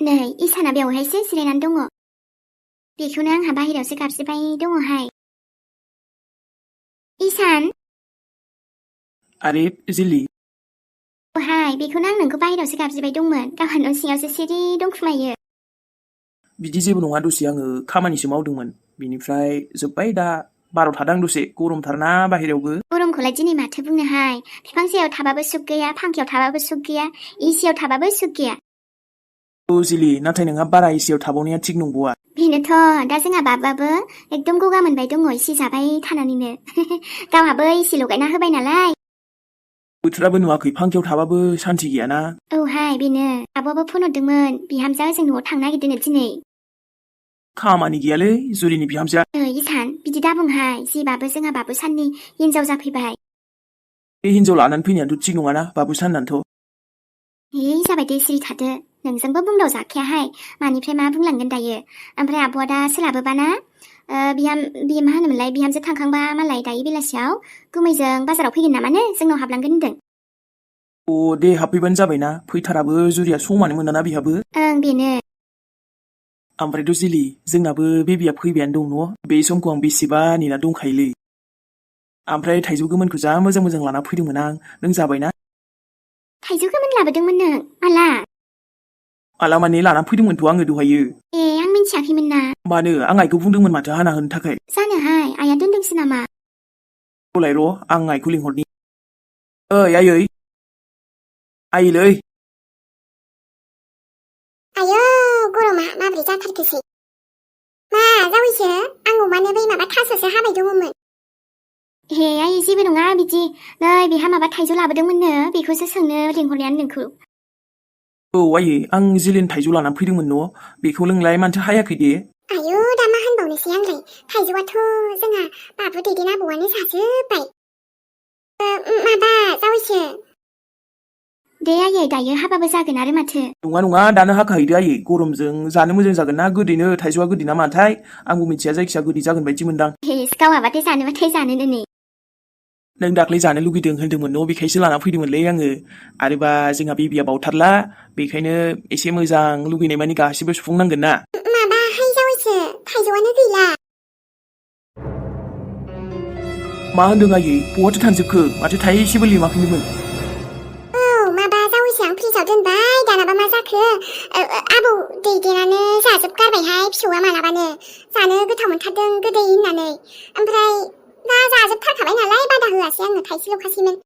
नै इसाना बेवहायसो जिरायनानै दङ। बेखौनो आंहा बाहेरायावसो गाबज्रिबाय दङहाय। इसान आरे जिलि हाय बेखौनो आं नोंखौ बाहेरायावसो गाबज्रिबाय दंमोन। गावहा न' सिङावसो सिरि दंखुमायो। बिदि जेबो नङा दसे आङो खामानिसो मावदोंमोन बिनिफ्राय जोब्बाय दा 12था दां दसे गरमथारना बाहेरायावबो। गरमखौलाय दिनै माथो बुंनोहाय बिफां सायाव थाबाबो सुख गैया फांखायाव थाबाबो सुख गैया एसियाव थाबाबो सुख गैया। औ जिलि नाथाय नोंहा बारा एसियाव थाबावनाया थिग नंबावा। बेनोथ' दा जोंहा बाबाबो एकदम गगा मोनबाय दङ एसि जाबाय थानानैनो। गावहाबो एसि लगायना होबाय नालाय। बोथोराबो नुवाखै फांखायाव थाबाबो सान्थि गैयाना। औहाय बेनो आब'आबो फन हरदोंमोन बिहामजोआ जों न'आव थांनो नागिरदोंनो दिनै। खामानि गैयालै जुलिनि बिहामजोआ। इसान बिदि दाबुंहाय जेबाबो जोंहा बाबु साननि हिनजाव जाफैबाय। बे हिनजाव लानानै फैनायाथ' थिग नङाना बाबु साननानैथ'। जाबाय दे सिरि थादो नोंजोंबो बुंदाव जाखायाहाय मानिफ्राय मा बुंलांगोन दायो। ओमफ्राय आब'आ दा सोलाबोबाना बे मा होनोमोनलाय बिहामजो थांखांबा मालाय दायो बेलासियाव गुमैजों बाजाराव फैगोन नामानो जोंनाव हाबलांगोन होनदों। अ दे हाबफैबानो जाबायना फैथाराबो जुरिया समानो मोनाना बिहाबो। बेनो। ओमफ्रायथ' जिलि जोंनाबो बेबिया फैबायानो दं न'। बे समखौ आं बेसेबा नेना दंखायोलै। ओमफ्राय थाइजौ गोमोनखौ जा मोजां मोजां लाना फैदोंमोन आं नों जाबायना? थाइजौ गोमोन लाबोदोंमोन नों माला? माला माने लाना फैदोंमोनथ' आङो दहायो। आं मिन्थियाखैमोन ना। मानो आं आइखौ बुंदोंमोन माथो हाना होनो थाखाय। जानोहाय आइया दोनदोंसो नामा? र'लाय र' आं आइखौ लिंहरनि। ओइ आयै आयैलै। आयौ गरमा माब्रै जाथारखोसै। मा जावैसो आं अमानो बै माबा थास'सो हाबाय दङमोन। आयै जेबो नङा बिदि नै बेहा माबा थाइजौ लाबोदोंमोननो बेखौसो सोंनो लिंहरनायानो नोंखौ। औ आयै आं जिलिनि थाइजौ लानानै फैदोंमोन न' बेखौ नोंलाय मानोथो हायाखै दे? आयौ दा मा होनबावनोसै आंलाय थाइजौआथ' जोंहा बाबु दैदेन आबौआनो जाजोब्बाय। माबा जावैसो दे आयै दायो हाबाबो जागोन आरो माथो। नङा नङा दानो हाखाहैदो आयै गरमजों जानो मोजां जागोन ना गोदैनो थाइजौआ गोदै ना माथाय आंबो मिथिया जायखिया गोदै जागोन बायदि मोनदां। गावहाबाथाय जानोबाथाय जानोनो नै। नों दाख्लै जानो लुगैदों होन्दोंमोन न' बेखायसो लाना फैदोंमोनलै आङो। आरोबा जोंहा बेबिया बावथारला बेखायनो एसे मोजां लुगैनाय मानि गासिबो सुफुंनांगोन ना। माबाहाय जावैसो थाइजौआनो गैला। मा होन्दों आयै बहाथो थांजोबखो माथो थाइसेबो लेमाखैनोमोन। माबा जावैसो आं फ्रिजाव दोनबाय दानाबा मा जाखो आबौ दैदेनानो जाजोबगारबायहाय फिसौआ मालाबानो जानो गोथाव मोनथारदों गोदै होननानै ओमफ्राय दा जाजोबथारखाबाय नालाय बादा होआसै आङो थाइसेल'खासैमोन।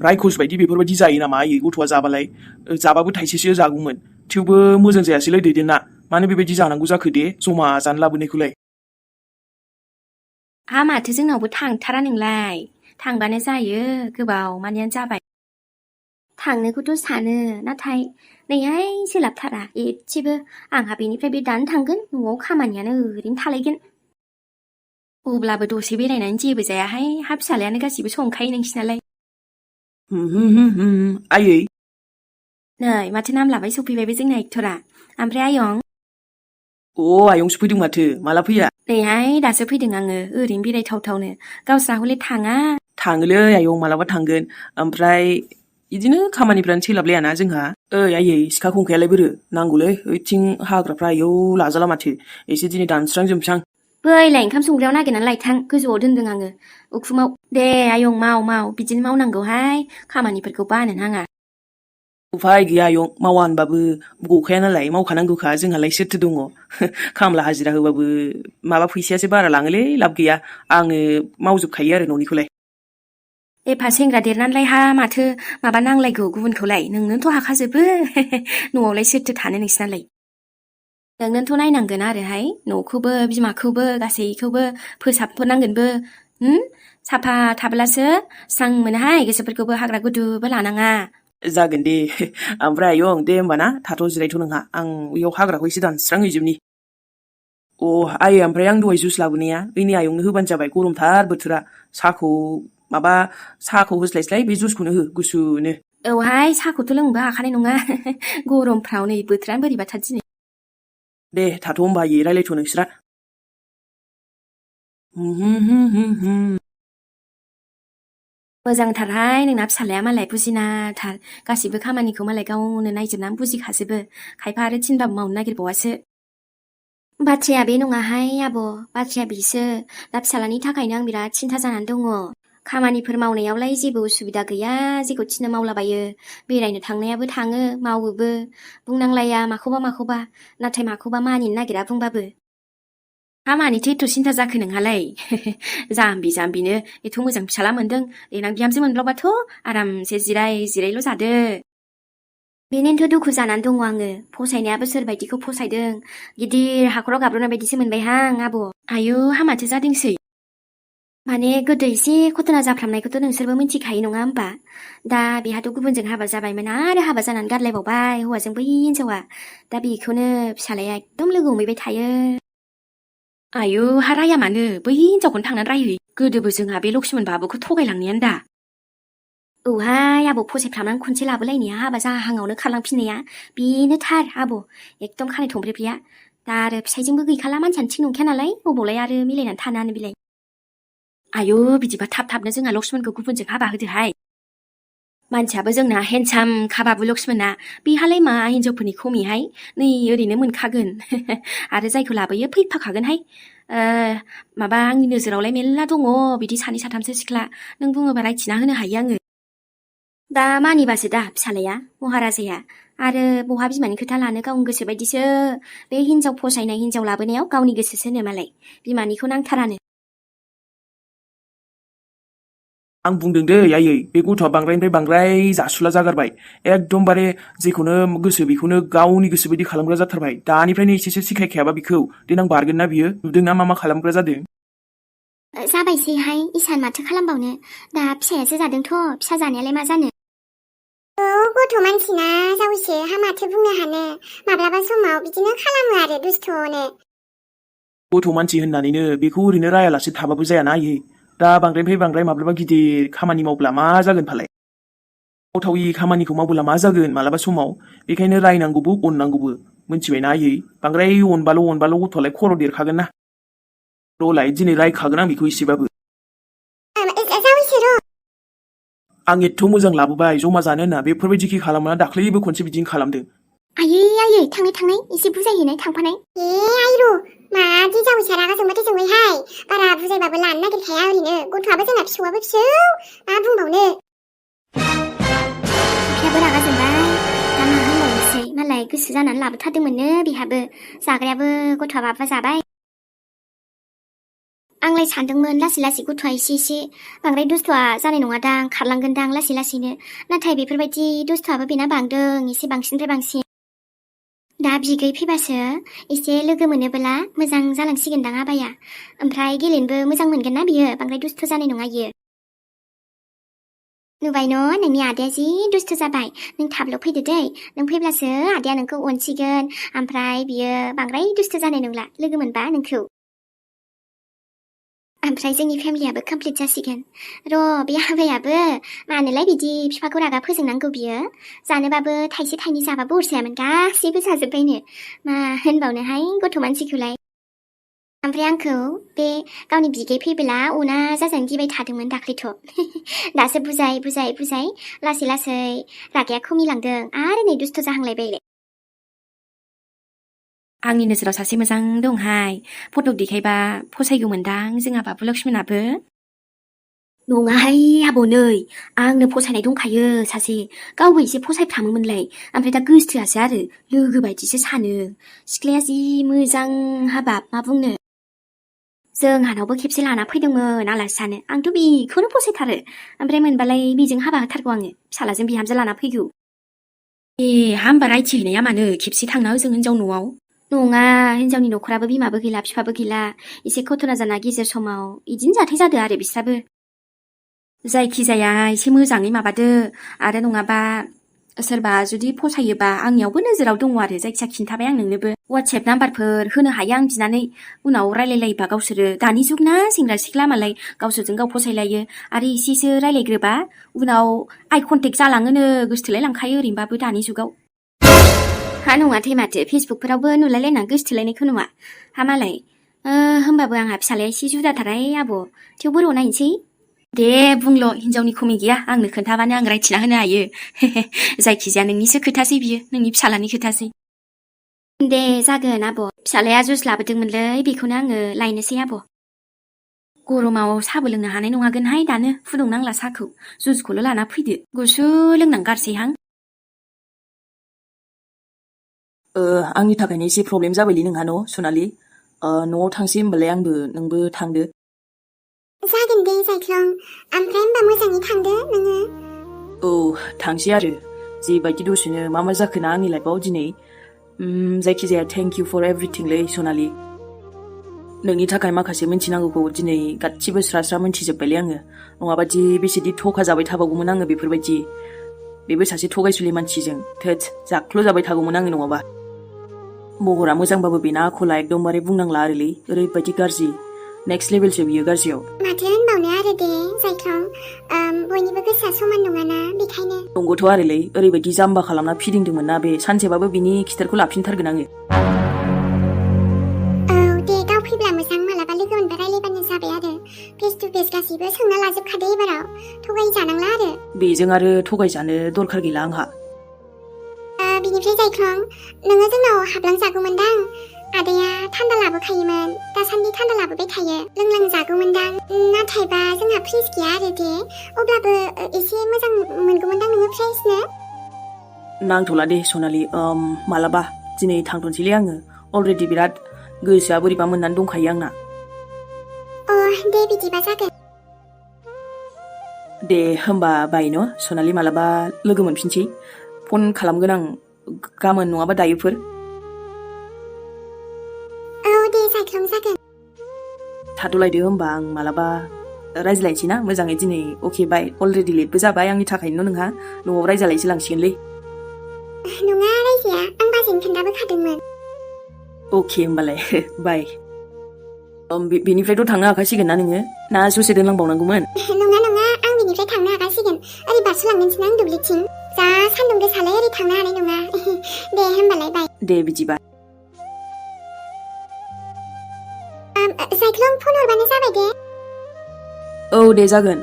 रायखस बायदि बेफोरबायदि जायो नामा आयै गथ'आ जाबालाय जाबाबो थाइसेसो जागौमोन थेवबो मोजां जायासैलै दैदेनना मानो बेबायदि जानांगौ जाखो दे जमा जानो लाबोनायखौलाय। माथो जोंनावबो थांथारा नोंलाय थांबानो जायो गोबाव मानियानो जाबाय। थांनोखौथ' सानो नाथाय नैहाय सोलाबथारा एसेबो आंहा बेनिफ्राय बे दानो थांगोन न'आव खामानियानो ओरैनो थालायगोन। अब्लाबो दसे बेरायनानै जेबो जायाहाय हा फिसालायानो गासिबो संखायो नोंसिनालाय। आयै नै माथो नाम लाबाय सफैबायबो जोंना एक्टरा। ओमफ्राय आयं आयंसो फैदों माथो माला फैया? नैहाय दासो फैदों आङो ओरैनो बेरायथावथावनो गावस्रा हले थाङा। थाङोलै आयं मालाबा थांगोन ओमफ्राय बिदिनो खामानिफ्रानो सोलाबलायाना जोंहा। आयै सिखा खंखायालाय बोरो नांगौलै ओइथिं हाग्राफ्रा आयौ लाजाला माथो एसे दिनै दानस्रांजोबसां। बैलाय ओंखाम संग्रायाव नागिरनानै लायथां गोजौआव दोनदों आङो उखुमाव। दे आयं माव बिदिनो मावनांगौहाय खामानिफोरखौ बानो नाङा। उफाय गैया आयं मावा होनबाबो गखाया नालाय मावखानांगौखा जोंहालाय सोरथो दङ। खामला हाजिरा होबाबो माबा फैसायासो बारा लाङोलै लाब गैया आङो मावजोबखायो आरो न'निखौलाय। एफा सेंग्रा देरनानैलाय हा माथो माबा नांलायगौ गुबुनखौलाय नोंनोथ' हाखाजोबो। न'आवलाय सोरथो थानो नोंसिनालाय। नोंनोथ' नायनांगोन आरोहाय न'खौबो बिमाखौबो गासैखौबो फोसाबनांगोनबो। साफा थाब्लासो स्रां मोनोहाय गोसोफोरखौबो हाग्रा गुदुबो लानाङा। जागोन दे ओमफ्राय आयं दे होमबाना थाथ' जिरायथ' नोंहा आं बैयाव हाग्राखौ एसे दानस्रांहैजोबनि। आयै ओमफ्राय आं दहाय जुस लाबोनाया ओइनै आयंनो होबानो जाबाय गरमथार बोथोरा साहाखौ होस्लायस्लाय बे जुसखौनो हो गुसुनो। औहाय साहाखौथ' लोंनोबो हाखानाय नङा गरमफ्राव नै बोथोरानो बोरैबाथार दिनै। दे थाथ' होमबा आयै रायलायथ' नोंस्रा। मोजांथारहाय नोंना फिसालाया मालाय बुजिनाथार गासिबो खामानिखौ मालाय गावनो नायजोबनानै बुजिखाजोबो खायफा आरो थिनबाबो मावनो नागिरबावासो बाथ्राया बे नङाहाय आब' बाथ्राया बेसो दा फिसालानि थाखायनो आं बिराद सिन्था जानानै दङ खामानिफोर मावनायावलाय जेबो उसुबिदा गैया जेखौ थिनो मावलाबायो बेरायनो थांनायाबो थाङो मावोबो बुंनांलाया माखौबा नाथाय माखौबा मानिनो नागिरा बुंबाबो खामानिथो एथ' सिन्था जाखो नोंहालाय जाम्बिनो एथ' मोजां फिसाला मोनदों देनां बिहामजो मोनब्लाबाथ' आरामसे जिरायल' जादो बेनिनोथ' दुखु जानानै दङ आङो फसायनायाबो सोरबायदिखौ फसायदों गिदिर हाखराव गाब्रनाय बायदिसो मोनबायहां आब' आयु हामाथो जादोंसै माने गोदो एसे घटना जाफ्रामनायखौथ' नोंसोरबो मिथिखायो नङा होमबा दा बेहाथ' गुबुनजों हाबा जाबायमोन आरो हाबा जानानै गारलायबावबाय हौवाजों बै हिनजावा दा बेखौनो फिसालाया एकदम लोगो हमहैबाय थायो आयु हा राया मानो बै हिनजावखौनो थांनानै रायहै गोदोबो जोंहा बे लक्ष्मण बाबुखौ थगायलांनायानो दा औहाय आब' फसायफ्रामनानै खनसे लाबोलायनाया हाबा जाहाङावनो खारलांफिननाया बेनो थार आब' एकदम खानाय थंब्रेब्रेया दा आरो फिसायजोंबो गैखाला मानसियानो थिग नंखाया नालाय अबावलाय आरो मिलायनानै थानो बिलाय आयु बिदिबा थाबनो जोंहा लक्ष्मणखौ गुबुनजों हाबा होदोहाय मानसियाबो जोंना हेन्डसाम खाबाबो लक्ष्मणा बेहालाय मा हिनजावफोरनि खमिहाय नै ओरैनो मोनखागोन आरो जायखौ लाबोयो फैफाखागोनहाय माबा आंनि नोजोरावलाय मेल्ला दङ बिदि सानै साथामसो सिख्ला नों बुङोबा रायथिना होनो हायो आङो दा मानिबासो दा फिसालाया महाराजाया आरो बहा बिमानि खोथा लानो गावनि गोसो बायदिसो बे हिनजाव फसायनाय हिनजाव लाबोनायाव गावनि गोसोसोनो मालाय बिमानिखौ नांथारानो आं बुंदों दै आयै बे गथ'आ बांद्रायनिफ्राय बांद्राय जासुला जागारबाय एकदमबारे जेखौनो गोसो बेखौनो गावनि गोसो बायदि खालामग्रा जाथारबाय दानिफ्रायनो एसेसो सिखायखायाबा बिखौ देनां बारगोन ना बियो नुदोंना मा खालामग्रा जादों जाबायसैहाय इसान माथो खालामबावनो दा फिसायासो जादोंथ' फिसा जानायालाय मा जानो गथ' मानसिना जावैसो हामाथो बुंनो हानो माब्लाबा समाव बिदिनो खालामो आरो दुस्थ'नो गथ' मानसि होननानैनो बेखौ ओरैनो रायालासे थाबाबो जायाना आयै दा बांद्रायनिफ्राय बांद्राय माब्लाबा गिदिर खामानि मावब्ला मा जागोन फालाय मावथावि खामानिखौ मावबोला मा जागोन मालाबा समाव बेखायनो रायनांगौबो अननांगौबो मिथिबायना आयै बांद्राय अनबाल' गथ'आलाय खर' देरखागोन ना र'लाय दिनै रायखागोन आं बेखौ एसेबाबो जावैसो र' आं एथ' मोजां लाबोबाय जमा जानो होनना बेफोरबायदिखि खालामना दाख्लैबो खनसे बिदिनो खालामदों आयै थांनाय एसे बुजायहैनाय थांफानाय आइ र' मादि जावैसा रागा जोंबाथाय जोंबायहाय बारा बुजायबाबो लानो नागिरखाया ओरैनो गथ'आबो जोंना फिसौआबो फिसौ मा बुंबावनो बिहाबो रागा जोंबाय दा मा होनबावनोसै मालाय गोसो जानानै लाबोथारदोंमोननो बिहाबो जाग्रायाबो गथ'आ माबा जाबाय आंलाय सानदोंमोन लासै गथ'आ एसे बांद्राय दुस्थ'आ जानाय नङादां खारलांगोनदां लासैनो नाथाय बेफोरबायदि दुस्थ'आबो बेना बांदों एसे बांसिननिफ्राय बांसिन दा बिगै फैबासो एसे लोगो मोनोबोला मोजां जालांसिगोनदां आबाया ओमफ्राय गेलेनोबो मोजां मोनगोन ना बियो बांद्राय दुस्थ' जानाय नङा इयो नुबाय न' नोंनि आदाया जि दुस्थ' जाबाय नों थाबल' फैदो दै नों फैब्लासो आदाया नोंखौ अनसिगोन ओमफ्राय बियो बांद्राय दुस्थ' जानाय नंला लोगो मोनबा नोंखौ ओमफ्राय जोंनि फेमिलियाबो कमप्लिट जासिगोन र' बे हाबायाबो मानोलाय बिदि बिफाखौ रागा फोजोंनांगौ बियो जानोबाबो थाइसे थाइनै जाबाबो अरजायामोन गासैबो जाजोब्बायनो मा होनबावनोहाय गथ' मानसिखौलाय ओमफ्राय आंखौ बे गावनि बिगै फैबोला अना जाजानो गिबाय थादोंमोन दाख्लैथ' दासो बुजाय लासै रागाया खमिलांदों आरो नै दुस्थ' जाहांलायबायलाय आंनि नोजोराव सासे मोजां दंहाय फट' देखायबा फसायगौमोनदां जोंहा बाबु लक्ष्मणाबो नङाहाय आब' नै आंनो फसायनाय दंखायो सासे गावबो एसे फसायफ्रामोमोनलाय ओमफ्राय दा गोसथोआसो आरो लोगो बायदिसो सानो सिख्लाया जि मोजां हाबाब मा बुंनो जोंहानावबो खेबसे लाना फैदोंमोन आलासि जानो आंथ' बेखौनो फसायथारो ओमफ्राय मोनबालाय बेजों हाबा होथारगौ आङो फिसालाजों बिहामजो लाना फैगौ हामबा रायथिहैनाया मानो खेबसे थांना होजों हिनजाव न'आव नङा हिनजावनि न'खराबो बिमाबो गैला बिफाबो गैला एसे घटना जाना गेजेर समाव इदिनो जाथाय जादो आरो बिस्राबो जायखिजाया एसे मोजाङै माबादो आरो नङाबा सोरबा जुदि फसायोबा आंनियावबो नोजोराव दङ आरो जायखिया खिन्थाबाय आं नोंनोबो वाट्सएप नाम्बारफोर होनो हायो आं बिनानै उनाव रायलायलायोबा गावसोरो दानि जुग ना सेंग्रा सिख्ला मालाय गावसोरजों गाव फसायलायो आरो एसेसो रायलायग्रोबा उनाव आइ कन्टेक्ट जालाङोनो गोसथोलाय लांखायो ओरैनोबाबो दानि जुगाव हा नङाथाय माथो फेसबुकफोरावबो नुलायलायना गोसथोलायनायखौ नुवा हा मालाय होमबाबो आंहा फिसालाया एसे जुदाथारहाय आब' थेवबो र' नायनोसै दे बुंल' हिनजावनि खमि गैया आंनो खोन्थाबानो आं रायथिना होनो हायो जायखिजाया नोंनिसो खोथासै बियो नोंनि फिसालानि खोथासै दे जागोन आब' फिसालाया जुस लाबोदोंमोनलै बेखौनो आङो लायनोसै आब' गरमाव साबो लोंनो हानाय नङागोनहाय दानो फुदुंनांला साखौ जुसखौल' लाना फैदो गुसु लोंनां गारसैहां आंनि थाखायनो एसे प्रब्लेम जाबायलै नोंहा न' सनालि न'आव थांसै होमबालाय आंबो नोंबो थांदो जागोन दे जायख्लं ओमफ्राय होमबा मोजाङै थांदो नोङो औ थांसै आरो जिबायदि दसेनो मा जाखोना आंनि लाइफआव दिनै जायखिजाया थेंक इउ फर एभ्रिथिंलै सनालि नोंनि थाखाय माखासे मिन्थिनांगौखौ दिनै गासिबो स्रा मिन्थिजोब्बायलै आङो नङाबादि बेसेदि थका जाबाय थाबावगौमोन आङो बेफोरबायदि बेबो सासे थगायसुलि मानसिजों थोद जाख्ल' जाबाय थागौमोन आङो नङाबा महरा मोजांबाबो बेना आखला एकदमबारे बुंनांला आरोलै ओरैबायदि गाज्रि नेक्स्ट लेभेलसो बियो गाज्रियाव माथो होनबावनो आरो दे जायख्लं बयनिबो गोसोआ समान नङाना बेखायनो नंगौथ' आरोलै ओरैबायदि जाम्बा खालामना फिदिंदोंमोन ना बे सानसेबाबो बिनि खिथेरखौ लाफिनथारगोन आङो औ दे गाव फैब्ला मोजां मालाबा लोगो मोनबा रायलायबानो जाबाय आरो फेस टु फेस गासैबो सोंना लाजोबखादो एबाराव थगायजानांला आरो बेजों आरो थगायजानो दरखार गैला आंहा बिनिफ्राय जायख्लं नोङो जोंनाव हाबलांजागौमोनदां आदाया थान्दा लाबोखायोमोन दासान्दि थान्दा लाबोबाय थायो लोंलांजागौमोनदां नाथायबा जोंहा फ्रिज गैया आरो दे अब्लाबो एसे मोजां मोनगौमोनदां नोङो फ्रेसनो नांथ'ला दे सनालि मालाबा दिनै थांथ'नोसैलै आङो अलरेडि बिराद गोसोआ बोरैबा मोननानै दंखायो आंना दे बिदिबा जागोन दे होमबा बाय न' सनालि मालाबा लोगो मोनफिनसै फन खालामगोन आं गाबोन नङाबा दायोफोर औ दे जायख्लं जागोन थाथ'लायदो होमबा आं मालाबा रायज्लायनोसै ना मोजाङै दिनै अके बाय अलरेडि लेटबो जाबाय आंनि थाखायनो नोंहा न'आव रायज्लायनोसै लांसिगोनलै नङा रायजाया आं बाजैनो खोन्थाबोखादोंमोन अके होमबालाय बाय बेनिफ्रायथ' थांनो हाखासिगोन ना नोङो ना ससे दोनलांबावनांगौमोन नङा आं बिनिफ्राय थांनो हाखासिगोन ओरै बारस'लांगोनसो आं दुब्लिथिं जा सान्दुं गोसालै ओरै थांनो हानाय नङा दे होमबालाय बाय दे बिदिबा जायख्लं फन हरबानो जाबाय दे औ दे जागोन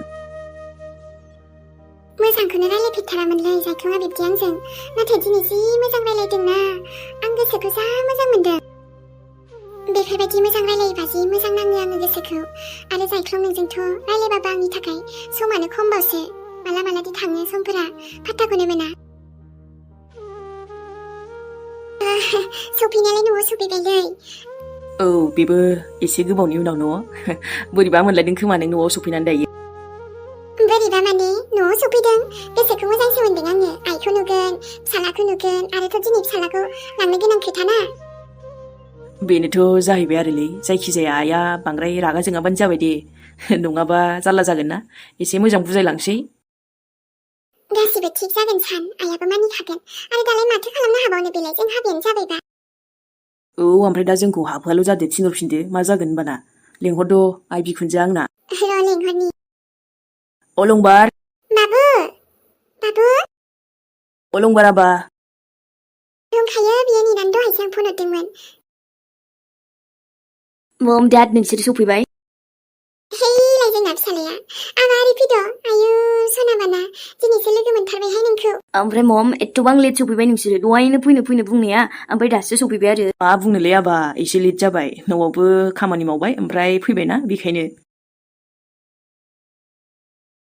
मोजांखौनो रायलायफेरथारामोनलै जायख्लङा बिब्दि आंजों नाथाय दिनै जि मोजां रायलायदोंना आं गोसोखौ जा मोजां मोनदों बेफोरबायदि मोजां रायलायोबा जि मोजां नाङो आङो गोसोखौ आरो जायख्लं नोंजोंथ' रायलायबाबो आंनि थाखाय समानो खमबावसो मालादि थाङो समफोरा फात्ताखौनो मोना सफैनायालाय न'आव सफैबायलै औ बेबो एसे गोबावनि उनाव न' बोरैबा मोनलायदों खोमा नों न'आव सफैनानै दायो बोरैबा माने न'आव सफैदों गोसोखौ मोजांसो मोनदों आङो आइखौ नुगोन फिसालाखौ नुगोन आरोथ' दिनै फिसालाखौ लांनो गोनां खोथाना बेनोथ' जाहैबाय आरोलै जायखिजाया आइया बांद्राय रागा जोङाबानो जाबाय दे नङाबा जारला जागोन ना एसे मोजां बुजायलांसै गासिबो थिग जागोन सान आइयाबो मानिखागोन आरो दालाय माथो खालामनो हाबावनो बेलाय जों हाबायानो जाबायबा औ ओमफ्राय दा जोंखौ हाबहोआल' जादो थिनहरफिनदो मा जागोन होनबाना लेंहरद' आइ बिखुनजो आंना र' लेंहरनि अलंबार बाबु अलंबार आबा दंखायो बियो नेनानै दहायसो आं फन हरदोंमोन मम डेड नोंसोर सफैबाय हेलाय जोंना फिसालाया आबा ओरै फैद' आयु सनाबाना दिनैसो लोगो मोनथारबायहाय नोंखौ ओमफ्राय मम एथ'बां लेट सफैबाय नोंसोरो दहायनो फैनो बुंनाया ओमफ्राय दासो सफैबाय आरो मा बुंनोलै आबा एसे लेट जाबाय न'आवबो खामानि मावबाय ओमफ्राय फैबायना बेखायनो